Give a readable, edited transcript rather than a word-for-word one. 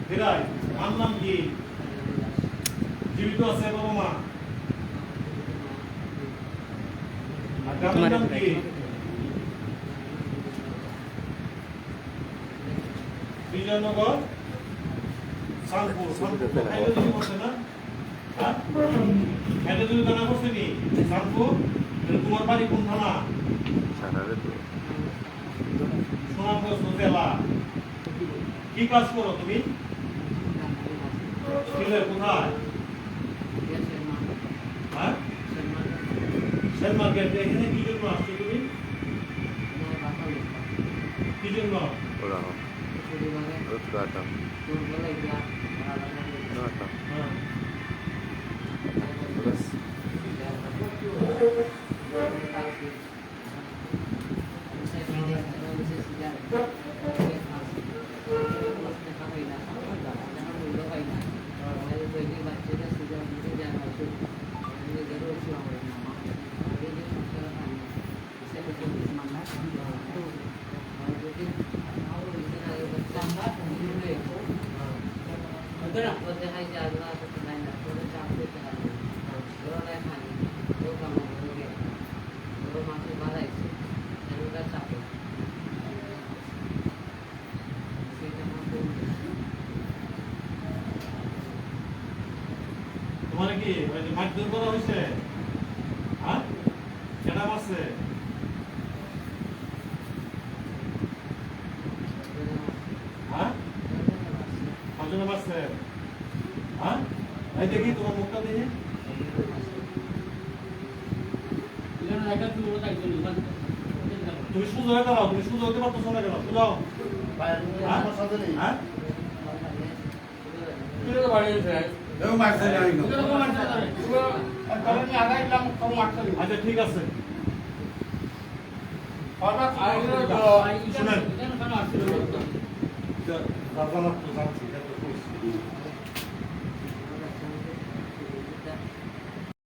ফেরাই মার নাম কি? জীবিত আছে বাবা মা? আর গ্রামের নাম কি? বিজয়নগর সানপুর। সানপুর খাইলে তুমি করছে না? হ্যাঁ খাইলে তুমি জানা করছে নি সানপুর? তোমার বাড়ি কোন থানা? সুনামগঞ্জ জেলা। কি কাজ করো তুমি? স্কুলের কোথায়? হ্যাঁ সেল মার্কেট। এখানে কি জন্য আসছো তুমি? কি জন্য? তোমার কি মারধর করা হয়েছে? হ্যাঁ কেনা মারছে? হ্যাঁ কজনে মারছে? হ্যাঁ এই দেখি তোমার মুখটা দেখি। তুমি সুযোগ হয়ে দাঁড়াও। তুমি সুযোগ হতে পারতো না কেন? বুঝাও আচ্ছা ঠিক আছে শুনেন